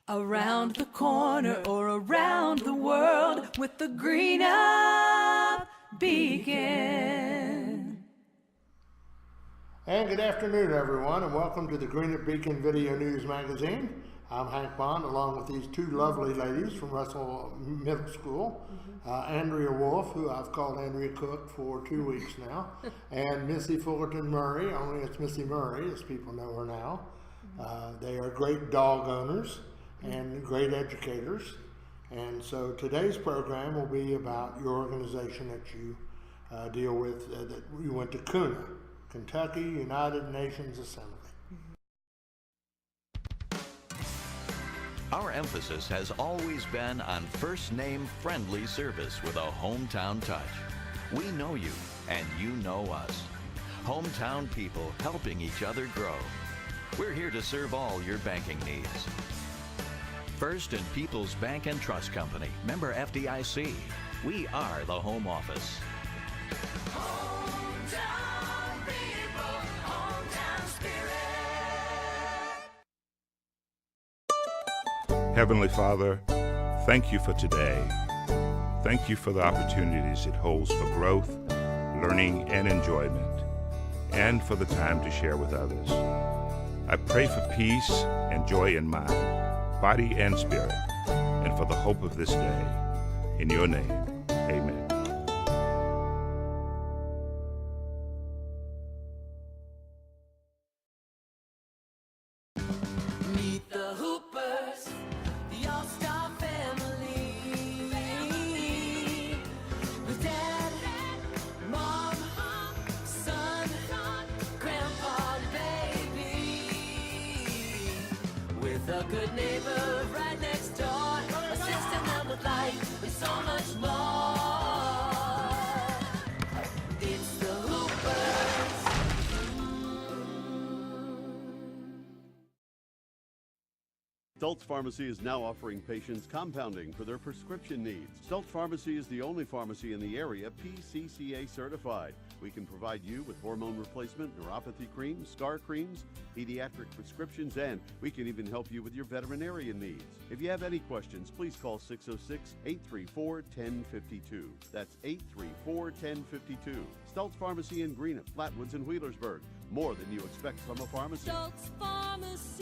Around the corner or around the world with the Greenup Beacon. And good afternoon, everyone, and welcome to the Greenup Beacon Video News Magazine. I'm Hank Bond, along with these two lovely ladies from Russell Middle School, Andrea Wolf, who I've called Andrea Cook for 2 weeks now, and Missy Fullerton Murray, only it's Missy Murray, as people know her now. They are great dog owners and great educators. And so today's program will be about your organization that you deal with, that you went to CUNA, Kentucky United Nations Assembly. Our emphasis has always been on first-name friendly service with a hometown touch. We know you, and you know us. Hometown people helping each other grow. We're here to serve all your banking needs. First and People's Bank and Trust Company, member FDIC. We are the home office. Hometown people, hometown spirit. Heavenly Father, thank you for today. Thank you for the opportunities it holds for growth, learning, and enjoyment, and for the time to share with others. I pray for peace and joy in mind, body and spirit, and for the hope of this day. In your name, amen. Meet the Hoopers, the all-star family. With Dad, Mom, Son, Grandpa, baby. With a good neighbor right next door, assisting them with life and so much more. It's the Hoopers. Stultz Pharmacy is now offering patients compounding for their prescription needs. Stultz Pharmacy is the only pharmacy in the area PCCA certified. We can provide you with hormone replacement, neuropathy creams, scar creams, pediatric prescriptions, and we can even help you with your veterinarian needs. If you have any questions, please call 606-834-1052. That's 834-1052. Stultz Pharmacy in Greenup, Flatwoods, and Wheelersburg. More than you expect from a pharmacy. Stultz Pharmacy.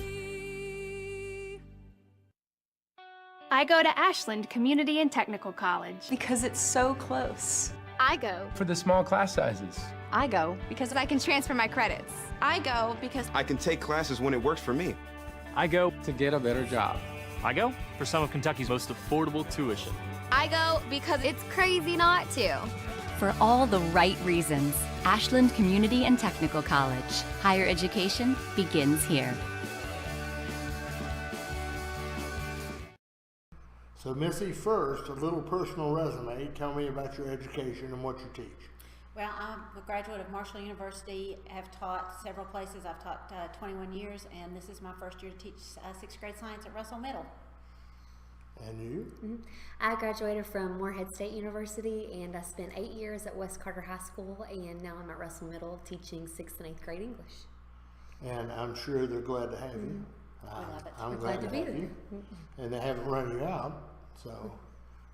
I go to Ashland Community and Technical College. Because it's so close. I go. For the small class sizes. I go because I can transfer my credits. I go because I can take classes when it works for me. I go to get a better job. I go for some of Kentucky's most affordable tuition. I go because it's crazy not to. For all the right reasons, Ashland Community and Technical College. Higher education begins here. So Missy, first, a little personal resume. Tell me about your education and what you teach. Well, I'm a graduate of Marshall University. Have taught several places. I've taught 21 years, and this is my first year to teach 6th grade science at Russell Middle. And you? I graduated from Morehead State University, and I spent 8 years at West Carter High School, and now I'm at Russell Middle teaching 6th and 8th grade English. And I'm sure they're glad to have you. I'm glad to have you. And they haven't run you out. So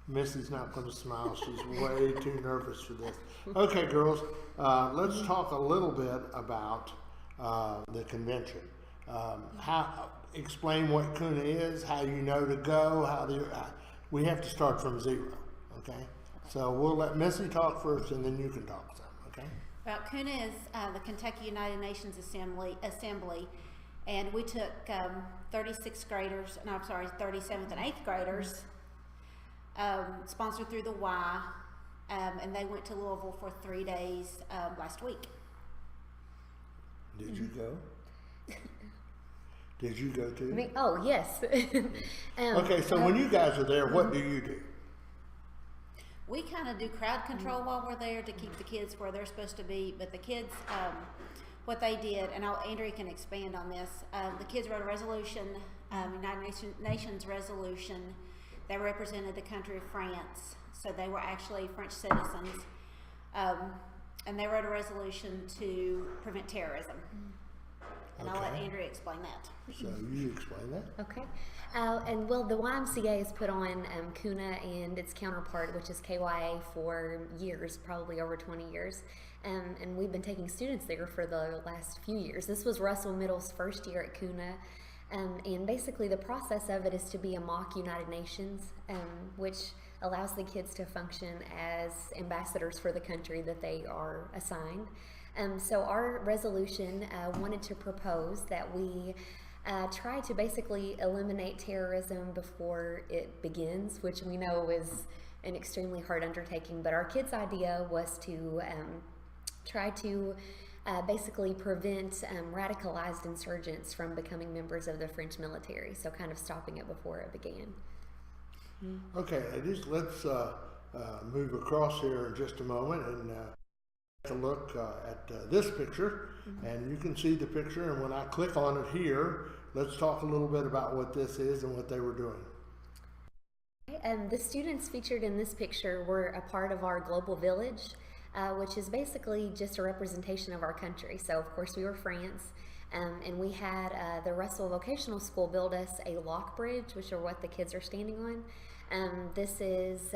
Missy's not going to smile. She's way too nervous for this. Okay, girls, let's talk a little bit about the convention. Explain what CUNA is, how you know to go, we have to start from zero, okay? So we'll let Missy talk first, and then you can talk some, okay? Well, CUNA is the Kentucky United Nations Assembly, and we took 37th and 8th graders, sponsored through the Y, and they went to Louisville for 3 days last week. Did you go? Did you go too? Oh, yes. Okay, so when you guys are there, what do you do? We kind of do crowd control while we're there to keep the kids where they're supposed to be, but the kids, what they did, and Andrea can expand on this, the kids wrote a resolution, United Nations resolution. They represented the country of France, so they were actually French citizens, and they wrote a resolution to prevent terrorism. And I'll let Andrea explain that. So you explain that. Okay. And well, the YMCA has put on CUNA and its counterpart, which is KYA, for years, probably over 20 years. And we've been taking students there for the last few years. This was Russell Middle's first year at CUNA. And basically the process of it is to be a mock United Nations, which allows the kids to function as ambassadors for the country that they are assigned. So our resolution wanted to propose that we try to basically eliminate terrorism before it begins, which we know is an extremely hard undertaking, but our kids' idea was to try to basically prevent radicalized insurgents from becoming members of the French military, so kind of stopping it before it began. Okay, ladies, let's move across here in just a moment and take a look at this picture. And you can see the picture, and when I click on it here, let's talk a little bit about what this is and what they were doing. The students featured in this picture were a part of our global village, which is basically just a representation of our country. So of course we were France, and we had the Russell Vocational School build us a lock bridge, which are what the kids are standing on. This is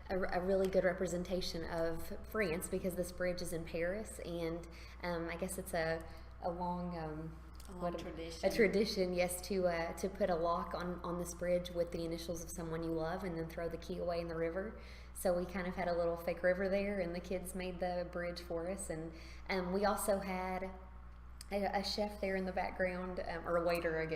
a really good representation of France because this bridge is in Paris, and I guess it's a long tradition. A tradition, yes, to put a lock on this bridge with the initials of someone you love and then throw the key away in the river. So we kind of had a little fake river there, and the kids made the bridge for us. And we also had a chef there in the background, or a waiter,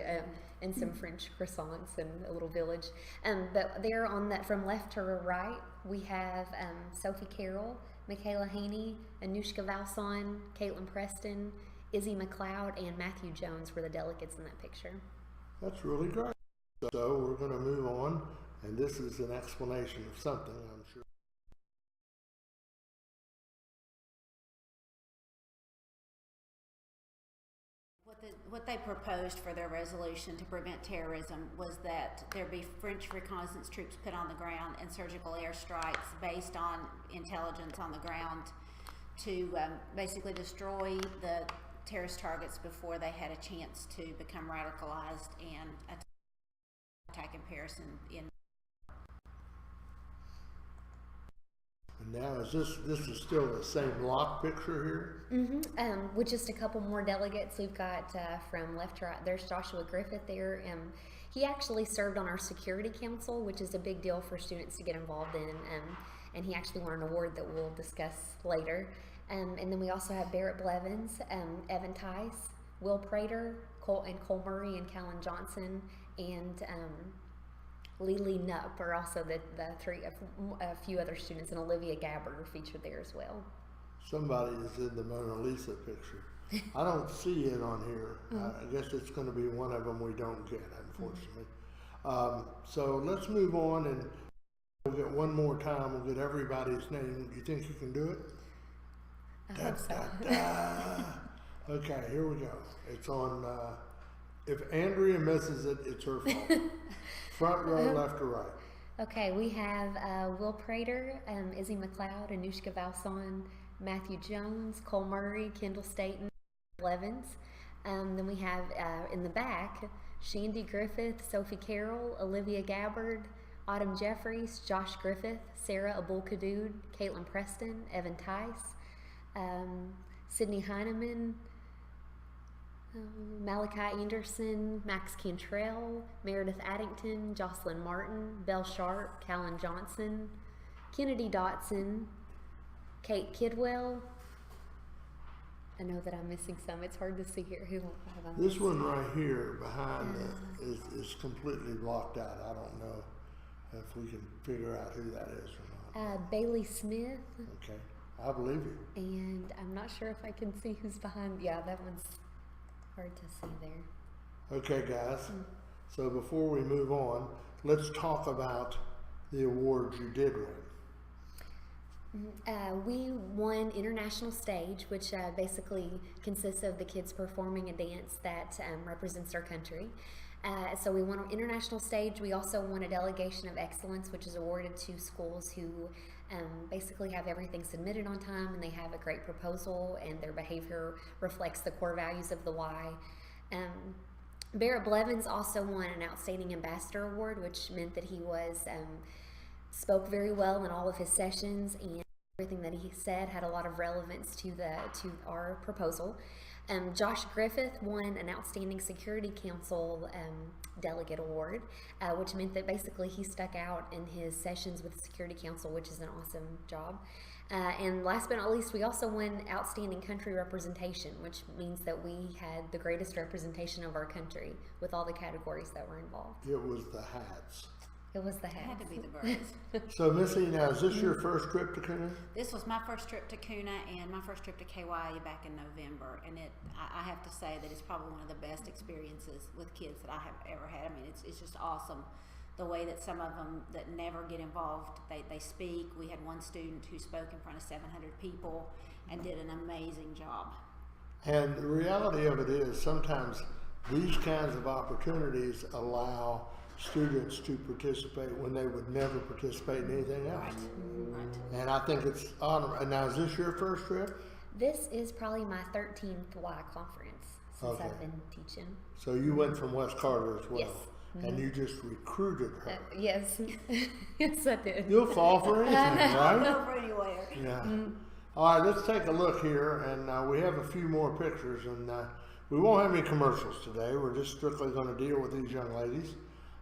and some French croissants and a little village. But there on that, from left to right, we have Sophie Carroll, Michaela Haney, Anushka Valson, Caitlin Preston, Izzy McLeod, and Matthew Jones were the delegates in that picture. That's really great. So we're going to move on, and this is an explanation of something, I'm sure. What they proposed for their resolution to prevent terrorism was that there be French reconnaissance troops put on the ground and surgical airstrikes based on intelligence on the ground to basically destroy the terrorist targets before they had a chance to become radicalized and attack in Paris in. And now this is still the same lock picture here? With just a couple more delegates. We've got from left to right, there's Joshua Griffith there. He actually served on our security council, which is a big deal for students to get involved in, and he actually won an award that we'll discuss later. And then we also have Barrett Blevins, Evan Tice, Will Prater, Cole Murray, and Callan Johnson, and Lily Knupp are also the three, a few other students, and Olivia Gabbard are featured there as well. Somebody is in the Mona Lisa picture. I don't see it on here. I guess it's going to be one of them we don't get, unfortunately. So let's move on, and we'll get one more time. We'll get everybody's name. Do you think you can do it? I hope so. Okay, here we go. It's on, if Andrea misses it, it's her fault. Front row, left or right? Okay, we have Will Prater, Izzy McLeod, Anushka Valson, Matthew Jones, Cole Murray, Kendall Staten, Blevins. Then we have in the back, Shandy Griffith, Sophie Carroll, Olivia Gabbard, Autumn Jeffries, Josh Griffith, Sarah Abul-Kadud, Caitlin Preston, Evan Tice, Sydney Heineman, Malachi Anderson, Max Cantrell, Meredith Addington, Jocelyn Martin, Belle Sharp, Callan Johnson, Kennedy Dotson, Kate Kidwell. I know that I'm missing some. It's hard to see here. Who have I This missed? one right here behind is completely blocked out. I don't know if we can figure out who that is or not. Bailey Smith. Okay, I believe you. And I'm not sure if I can see who's behind. Yeah, that one's hard to see there. Okay, guys. So before we move on, let's talk about the awards you did win. We won International Stage, which basically consists of the kids performing a dance that represents our country. So we won International Stage. We also won a Delegation of Excellence, which is awarded to schools who basically have everything submitted on time, and they have a great proposal, and their behavior reflects the core values of the Y. Barrett Blevins also won an Outstanding Ambassador Award, which meant that he spoke very well in all of his sessions, and everything that he said had a lot of relevance to our proposal. Josh Griffith won an Outstanding Security Council Delegate Award, which meant that basically he stuck out in his sessions with the Security Council, which is an awesome job. And last but not least, we also won Outstanding Country Representation, which means that we had the greatest representation of our country with all the categories that were involved. It was the hats. It was the hats. It had to be the birds. So, Missy, now is this your first trip to Kuna? This was my first trip to Kuna and my first trip to KYA back in November, and I have to say that it's probably one of the best experiences with kids that I have ever had. I mean, it's just awesome the way that some of them that never get involved, they speak. We had one student who spoke in front of 700 people and did an amazing job. And the reality of it is sometimes these kinds of opportunities allow students to participate when they would never participate in anything else. Right. And I think it's honorable. And now, is this your first trip? This is probably my 13th Y conference since Okay. I've been teaching. So you went from West Carter as well. Yes. And you just recruited her. Yes. Yes, I did. You'll fall for anything, right? Go for anywhere. Yeah. All right, let's take a look here, and we have a few more pictures, and we won't have any commercials today. We're just strictly going to deal with these young ladies.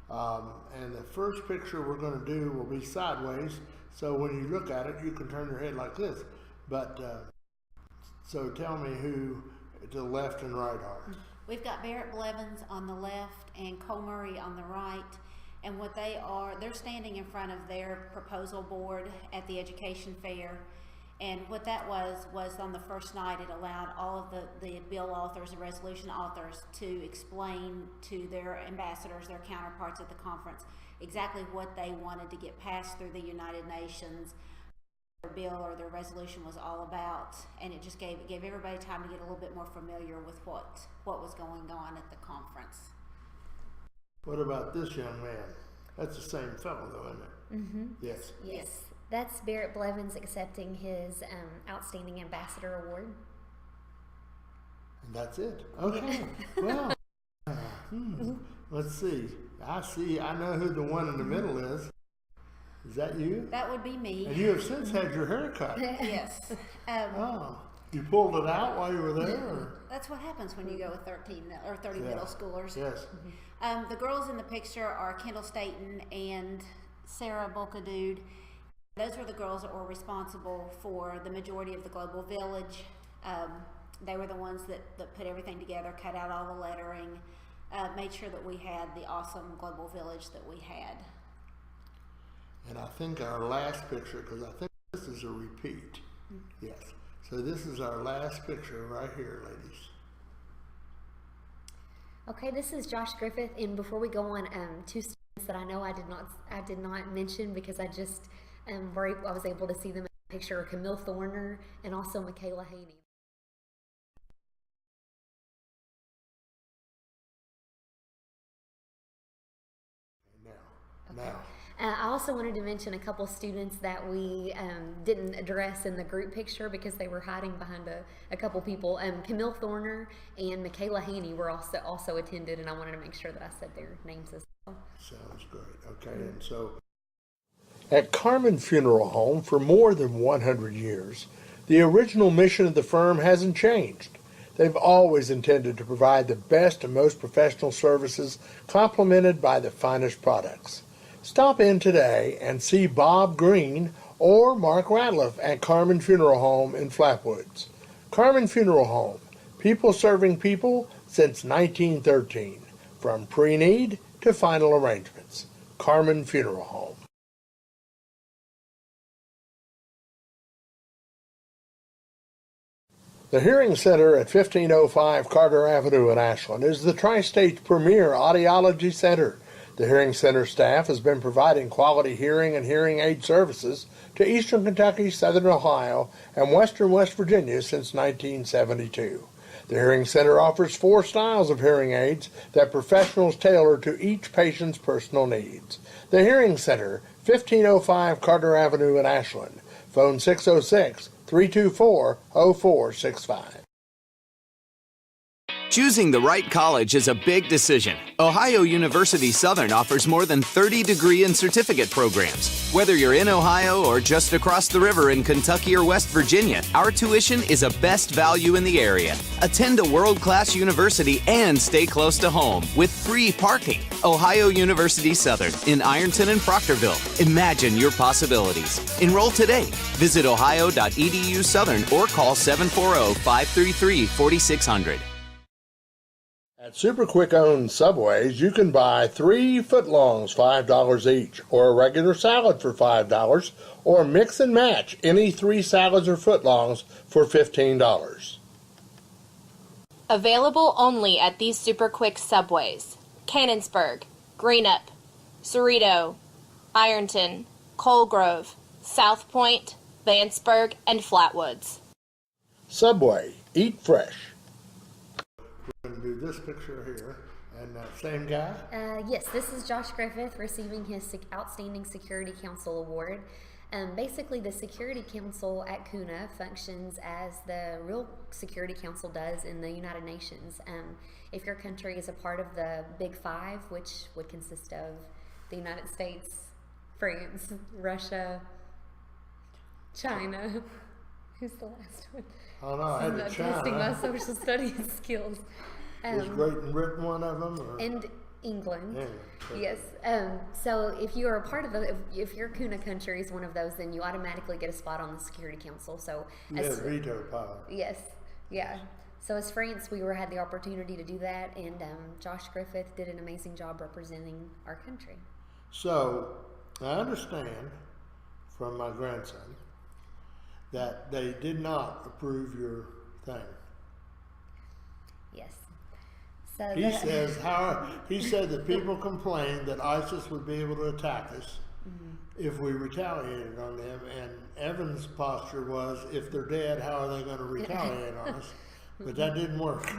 And the first picture we're going to do will be sideways, so when you look at it, you can turn your head like this. But so tell me who to the left and right are. We've got Barrett Blevins on the left and Cole Murray on the right. And what they are, they're standing in front of their proposal board at the education fair. And what that was on the first night, it allowed all of the bill authors and resolution authors to explain to their ambassadors, their counterparts at the conference, exactly what they wanted to get passed through the United Nations. Their bill or their resolution was all about, and it just gave everybody time to get a little bit more familiar with what was going on at the conference. What about this young man? That's the same fellow, though, isn't it? Mm-hmm. Yes. Yes. That's Barrett Blevins accepting his Outstanding Ambassador Award. And that's it. Okay. Well, let's see. I know who the one in the middle is. Is that you? That would be me. And you have since had your hair cut. Yes. You pulled it out while you were there? Or? That's what happens when you go with 13 or 30 middle schoolers. Yes. The girls in the picture are Kendall Staten and Sarah Bulkadude. Those were the girls that were responsible for the majority of the Global Village. They were the ones that put everything together, cut out all the lettering, made sure that we had the awesome Global Village that we had. And I think our last picture, because I think this is a repeat. Yes. So this is our last picture right here, ladies. Okay, this is Josh Griffith, and before we go on, two students that I know I did not mention because I was able to see them in the picture, Camille Thorner and also Michaela Haney. Now. I also wanted to mention a couple students that we didn't address in the group picture because they were hiding behind a couple people. Camille Thorner and Michaela Haney were also attended, and I wanted to make sure that I said their names as well. Sounds great. Okay, and so at Carmen Funeral Home for more than 100 years, the original mission of the firm hasn't changed. They've always intended to provide the best and most professional services complemented by the finest products. Stop in today and see Bob Green or Mark Ratliff at Carmen Funeral Home in Flatwoods. Carmen Funeral Home, people serving people since 1913, from pre-need to final arrangements. Carmen Funeral Home. The Hearing Center at 1505 Carter Avenue in Ashland is the Tri-State's premier audiology center. The Hearing Center staff has been providing quality hearing and hearing aid services to Eastern Kentucky, Southern Ohio, and Western West Virginia since 1972. The Hearing Center offers 4 styles of hearing aids that professionals tailor to each patient's personal needs. The Hearing Center, 1505 Carter Avenue in Ashland. Phone 606-324-0465. Choosing the right college is a big decision. Ohio University Southern offers more than 30 degree and certificate programs. Whether you're in Ohio or just across the river in Kentucky or West Virginia, our tuition is a best value in the area. Attend a world-class university and stay close to home with free parking. Ohio University Southern in Ironton and Proctorville. Imagine your possibilities. Enroll today. Visit ohio.edu Southern or call 740-533-4600. At Super Quick owned Subways, you can buy 3 footlongs, $5 each, or a regular salad for $5, or mix and match any 3 salads or footlongs for $15. Available only at these Super Quick Subways: Cannonsburg, Greenup, Cerrito, Ironton, Colegrove, South Point, Vanceburg, and Flatwoods. Subway, eat fresh. We're going to do this picture here, and same guy? Yes, this is Josh Griffith receiving his Outstanding Security Council Award. Basically, the Security Council at CUNA functions as the real Security Council does in the United Nations. If your country is a part of the Big Five, which would consist of the United States, France, Russia, China. Who's the last one? Oh no, I had to China. Testing my social studies skills. Is Great Britain one of them? Or? And England. Yeah, yes. So if you are a part of if your CUNA country is one of those, then you automatically get a spot on the Security Council. So you have veto power. Yes. Yeah. So as France, we had the opportunity to do that, and Josh Griffith did an amazing job representing our country. So I understand from my grandson that they did not approve your thing. Yes. So he said that people complained that ISIS would be able to attack us if we retaliated on them, and Evan's posture was, if they're dead, how are they going to retaliate on us? But that didn't work.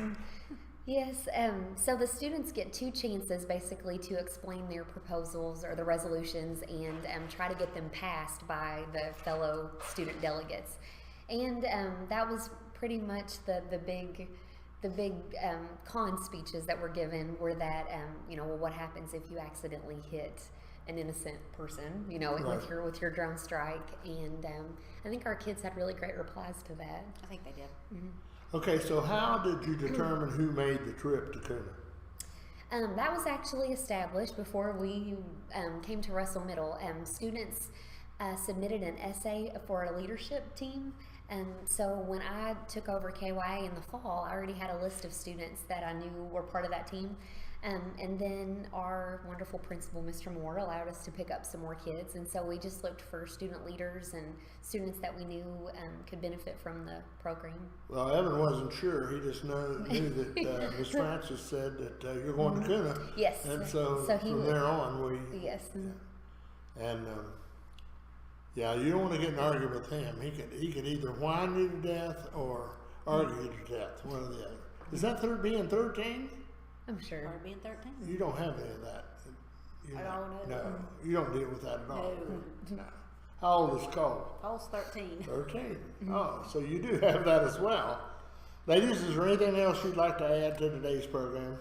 Yes, so the students get 2 chances basically to explain their proposals or the resolutions and try to get them passed by the fellow student delegates. And that was pretty much the big con speeches that were given were that, well, what happens if you accidentally hit an innocent person, right, with your drone strike? And I think our kids had really great replies to that. I think they did. Mm-hmm. Okay, so how did you determine who made the trip to CUNA? That was actually established before we came to Russell Middle. Students submitted an essay for a leadership team. So when I took over KYA in the fall, I already had a list of students that I knew were part of that team. And then our wonderful principal, Mr. Moore, allowed us to pick up some more kids. And so we just looked for student leaders and students that we knew could benefit from the program. Well, Evan wasn't sure. He just knew that Ms. Francis said that you're going to CUNA. Yes. And so from there on, we... Yes. And yeah, you don't want to get in an argument with him. He could either whine you to death or argue you to death, one or the other. Is that being 13? I'm sure. Or being 13. You don't have any of that. I don't know. No, you don't deal with that at all. No. How old is Cole? Cole's 13. 13. Oh, so you do have that as well. Ladies, is there anything else you'd like to add to today's program?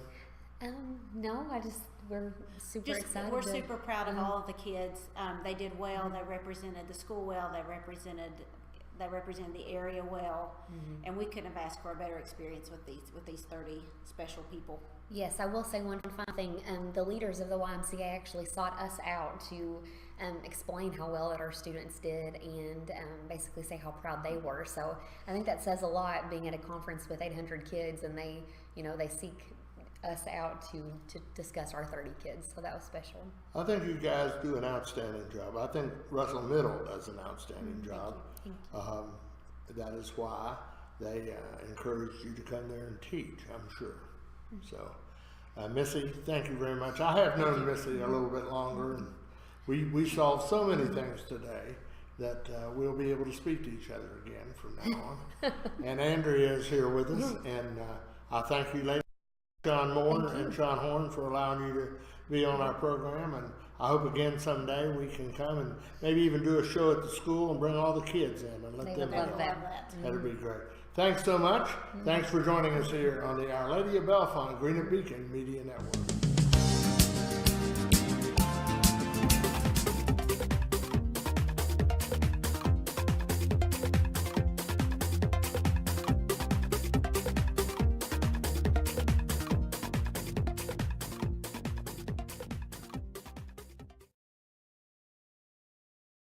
No, we're super excited. We're super proud of all of the kids. They did well. They represented the school well. They represented the area well, and we couldn't have asked for a better experience with these 30 special people. Yes, I will say one final thing. The leaders of the YMCA actually sought us out to explain how well that our students did and basically say how proud they were. So I think that says a lot, being at a conference with 800 kids, and they seek us out to discuss our 30 kids. So that was special. I think you guys do an outstanding job. I think Russell Middle does an outstanding job. Thank you. That is why they encouraged you to come there and teach, I'm sure. So, Missy, thank you very much. I have known Missy a little bit longer, and we solved so many things today that we'll be able to speak to each other again from now on. And Andrea is here with us, and I thank you, ladies, Sean Moore and Sean Horn, for allowing you to be on our program, and I hope again someday we can come and maybe even do a show at the school and bring all the kids in and let They them would love that. That'd be great. Thanks so much. Thanks for joining us here on the Our Lady of Bellefonte Greenup Beacon Media Network.